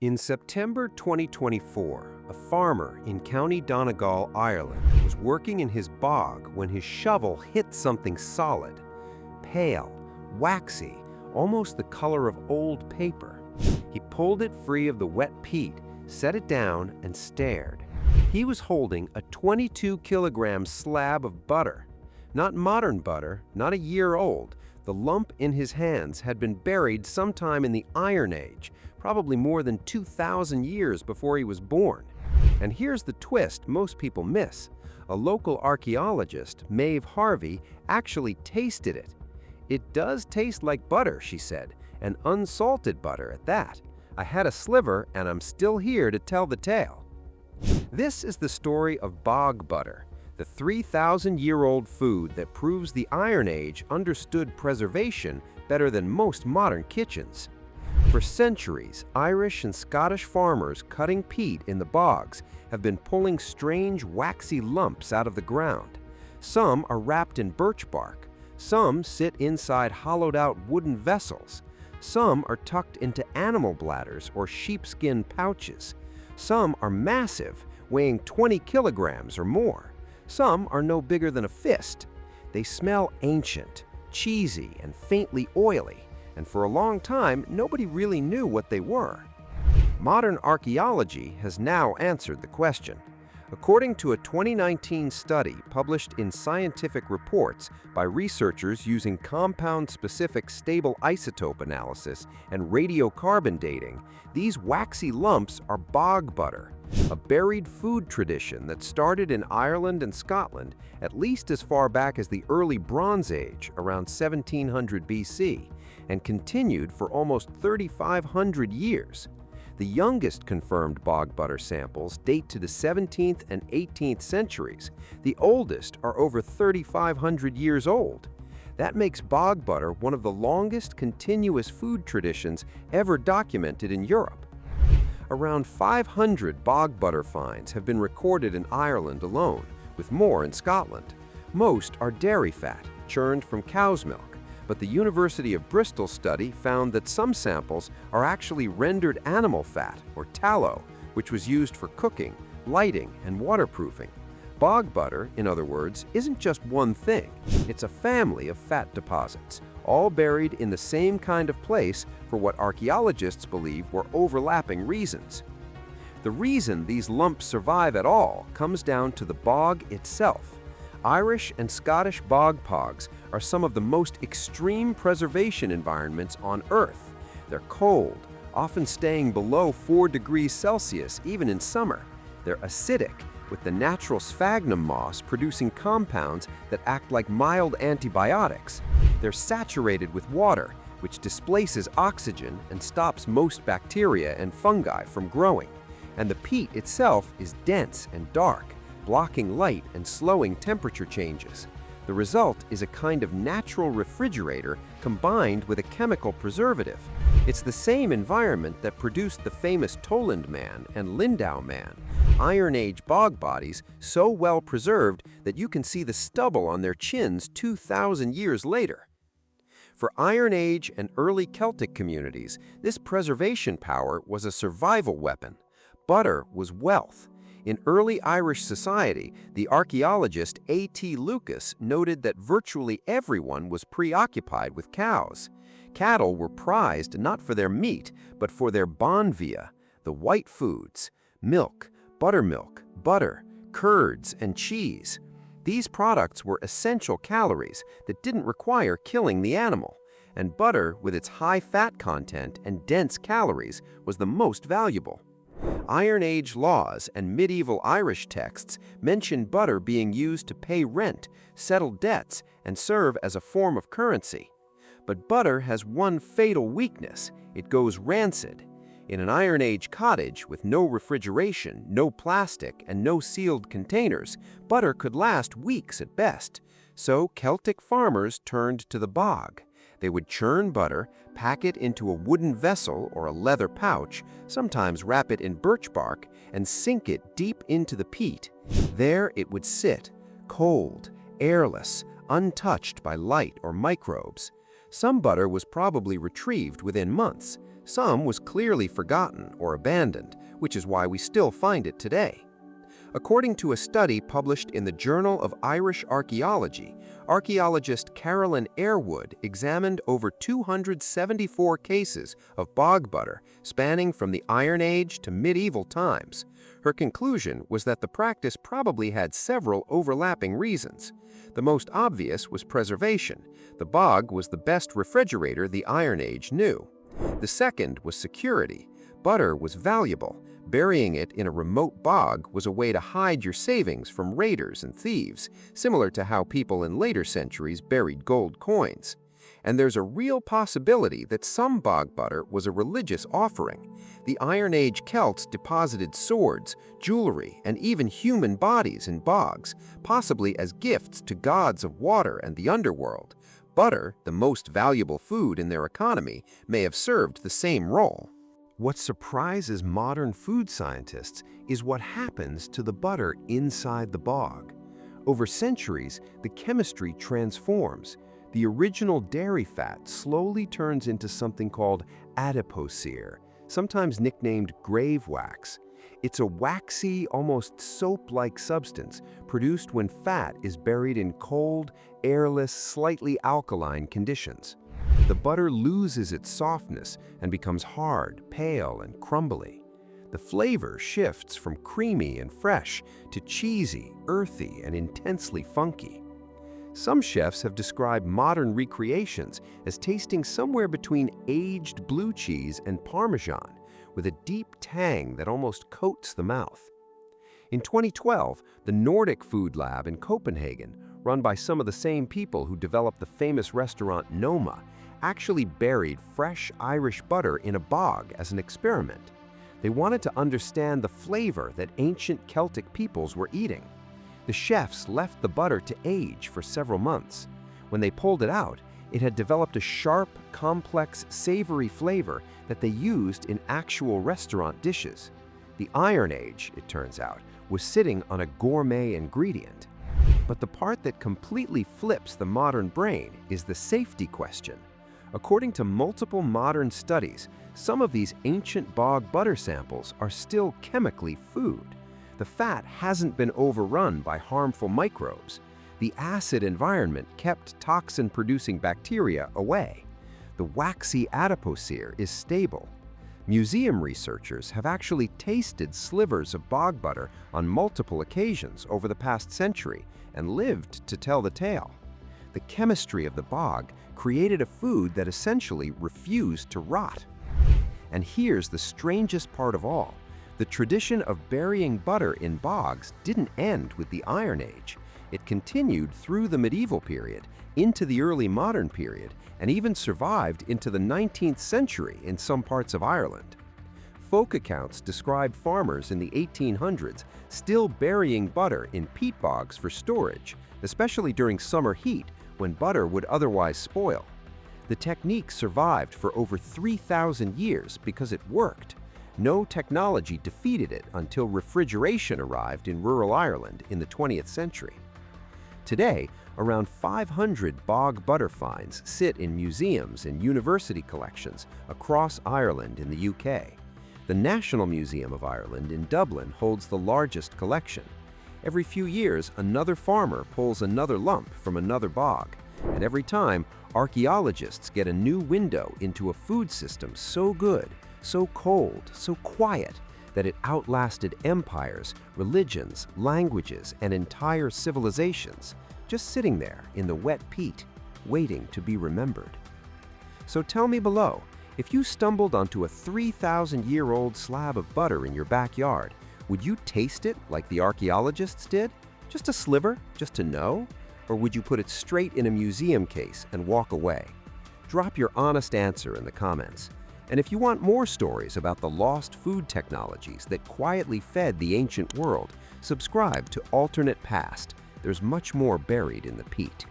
In September 2024, a farmer in County Donegal, Ireland, was working in his bog when his shovel hit something solid, pale, waxy, almost the color of old paper. He pulled it free of the wet peat, set it down, and stared. He was holding a 22-kilogram slab of butter. Not modern butter, not a year old. The lump in his hands had been buried sometime in the Iron Age, probably more than 2,000 years before he was born. And here's the twist most people miss. A local archaeologist, Maeve Harvey, actually tasted it. "It does taste like butter," she said, "and unsalted butter at that. I had a sliver and I'm still here to tell the tale." This is the story of bog butter, the 3,000-year-old food that proves the Iron Age understood preservation better than most modern kitchens. For centuries, Irish and Scottish farmers cutting peat in the bogs have been pulling strange, waxy lumps out of the ground. Some are wrapped in birch bark. Some sit inside hollowed-out wooden vessels. Some are tucked into animal bladders or sheepskin pouches. Some are massive, weighing 20 kilograms or more. Some are no bigger than a fist. They smell ancient, cheesy, and faintly oily, and for a long time, nobody really knew what they were. Modern archaeology has now answered the question. According to a 2019 study published in Scientific Reports by researchers using compound-specific stable isotope analysis and radiocarbon dating, these waxy lumps are bog butter, a buried food tradition that started in Ireland and Scotland at least as far back as the early Bronze Age, around 1700 BC, and continued for almost 3,500 years. The youngest confirmed bog butter samples date to the 17th and 18th centuries. The oldest are over 3,500 years old. That makes bog butter one of the longest continuous food traditions ever documented in Europe. Around 500 bog butter finds have been recorded in Ireland alone, with more in Scotland. Most are dairy fat, churned from cow's milk. But the University of Bristol study found that some samples are actually rendered animal fat, or tallow, which was used for cooking, lighting, and waterproofing. Bog butter, in other words, isn't just one thing. It's a family of fat deposits, all buried in the same kind of place for what archaeologists believe were overlapping reasons. The reason these lumps survive at all comes down to the bog itself. Irish and Scottish bog pogs are some of the most extreme preservation environments on Earth. They're cold, often staying below 4 degrees Celsius even in summer. They're acidic, with the natural sphagnum moss producing compounds that act like mild antibiotics. They're saturated with water, which displaces oxygen and stops most bacteria and fungi from growing. And the peat itself is dense and dark, blocking light and slowing temperature changes. The result is a kind of natural refrigerator combined with a chemical preservative. It's the same environment that produced the famous Toland Man and Lindau Man, Iron Age bog bodies so well preserved that you can see the stubble on their chins 2,000 years later. For Iron Age and early Celtic communities, this preservation power was a survival weapon. Butter was wealth. In early Irish society, the archaeologist A.T. Lucas noted that virtually everyone was preoccupied with cows. Cattle were prized not for their meat, but for their bonvia, the white foods, milk, buttermilk, butter, curds, and cheese. These products were essential calories that didn't require killing the animal, and butter, with its high fat content and dense calories, was the most valuable. Iron Age laws and medieval Irish texts mention butter being used to pay rent, settle debts, and serve as a form of currency. But butter has one fatal weakness: it goes rancid. In an Iron Age cottage with no refrigeration, no plastic, and no sealed containers, butter could last weeks at best. So Celtic farmers turned to the bog. They would churn butter, pack it into a wooden vessel or a leather pouch, sometimes wrap it in birch bark, and sink it deep into the peat. There it would sit, cold, airless, untouched by light or microbes. Some butter was probably retrieved within months. Some was clearly forgotten or abandoned, which is why we still find it today. According to a study published in the Journal of Irish Archaeology, archaeologist Carolyn Airwood examined over 274 cases of bog butter spanning from the Iron Age to medieval times. Her conclusion was that the practice probably had several overlapping reasons. The most obvious was preservation. The bog was the best refrigerator the Iron Age knew. The second was security. Butter was valuable. Burying it in a remote bog was a way to hide your savings from raiders and thieves, similar to how people in later centuries buried gold coins. And there's a real possibility that some bog butter was a religious offering. The Iron Age Celts deposited swords, jewelry, and even human bodies in bogs, possibly as gifts to gods of water and the underworld. Butter, the most valuable food in their economy, may have served the same role. What surprises modern food scientists is what happens to the butter inside the bog. Over centuries, the chemistry transforms. The original dairy fat slowly turns into something called adipocere, sometimes nicknamed grave wax. It's a waxy, almost soap-like substance produced when fat is buried in cold, airless, slightly alkaline conditions. The butter loses its softness and becomes hard, pale, and crumbly. The flavor shifts from creamy and fresh to cheesy, earthy, and intensely funky. Some chefs have described modern recreations as tasting somewhere between aged blue cheese and Parmesan, with a deep tang that almost coats the mouth. In 2012, the Nordic Food Lab in Copenhagen, run by some of the same people who developed the famous restaurant Noma, actually buried fresh Irish butter in a bog as an experiment. They wanted to understand the flavor that ancient Celtic peoples were eating. The chefs left the butter to age for several months. When they pulled it out, it had developed a sharp, complex, savory flavor that they used in actual restaurant dishes. The Iron Age, it turns out, was sitting on a gourmet ingredient. But the part that completely flips the modern brain is the safety question. According to multiple modern studies, some of these ancient bog butter samples are still chemically food. The fat hasn't been overrun by harmful microbes. The acid environment kept toxin-producing bacteria away. The waxy adipocere is stable. Museum researchers have actually tasted slivers of bog butter on multiple occasions over the past century and lived to tell the tale. The chemistry of the bog created a food that essentially refused to rot. And here's the strangest part of all. The tradition of burying butter in bogs didn't end with the Iron Age. It continued through the medieval period, into the early modern period, and even survived into the 19th century in some parts of Ireland. Folk accounts describe farmers in the 1800s still burying butter in peat bogs for storage, especially during summer heat when butter would otherwise spoil. The technique survived for over 3,000 years because it worked. No technology defeated it until refrigeration arrived in rural Ireland in the 20th century. Today, around 500 bog butter finds sit in museums and university collections across Ireland in the UK. The National Museum of Ireland in Dublin holds the largest collection. Every few years, another farmer pulls another lump from another bog, and every time, archaeologists get a new window into a food system so good, so cold, so quiet, that it outlasted empires, religions, languages, and entire civilizations, just sitting there in the wet peat, waiting to be remembered. So tell me below, if you stumbled onto a 3,000-year-old slab of butter in your backyard, would you taste it like the archaeologists did? Just a sliver, just to know? Or would you put it straight in a museum case and walk away? Drop your honest answer in the comments. And if you want more stories about the lost food technologies that quietly fed the ancient world, subscribe to Alternate Past. There's much more buried in the peat.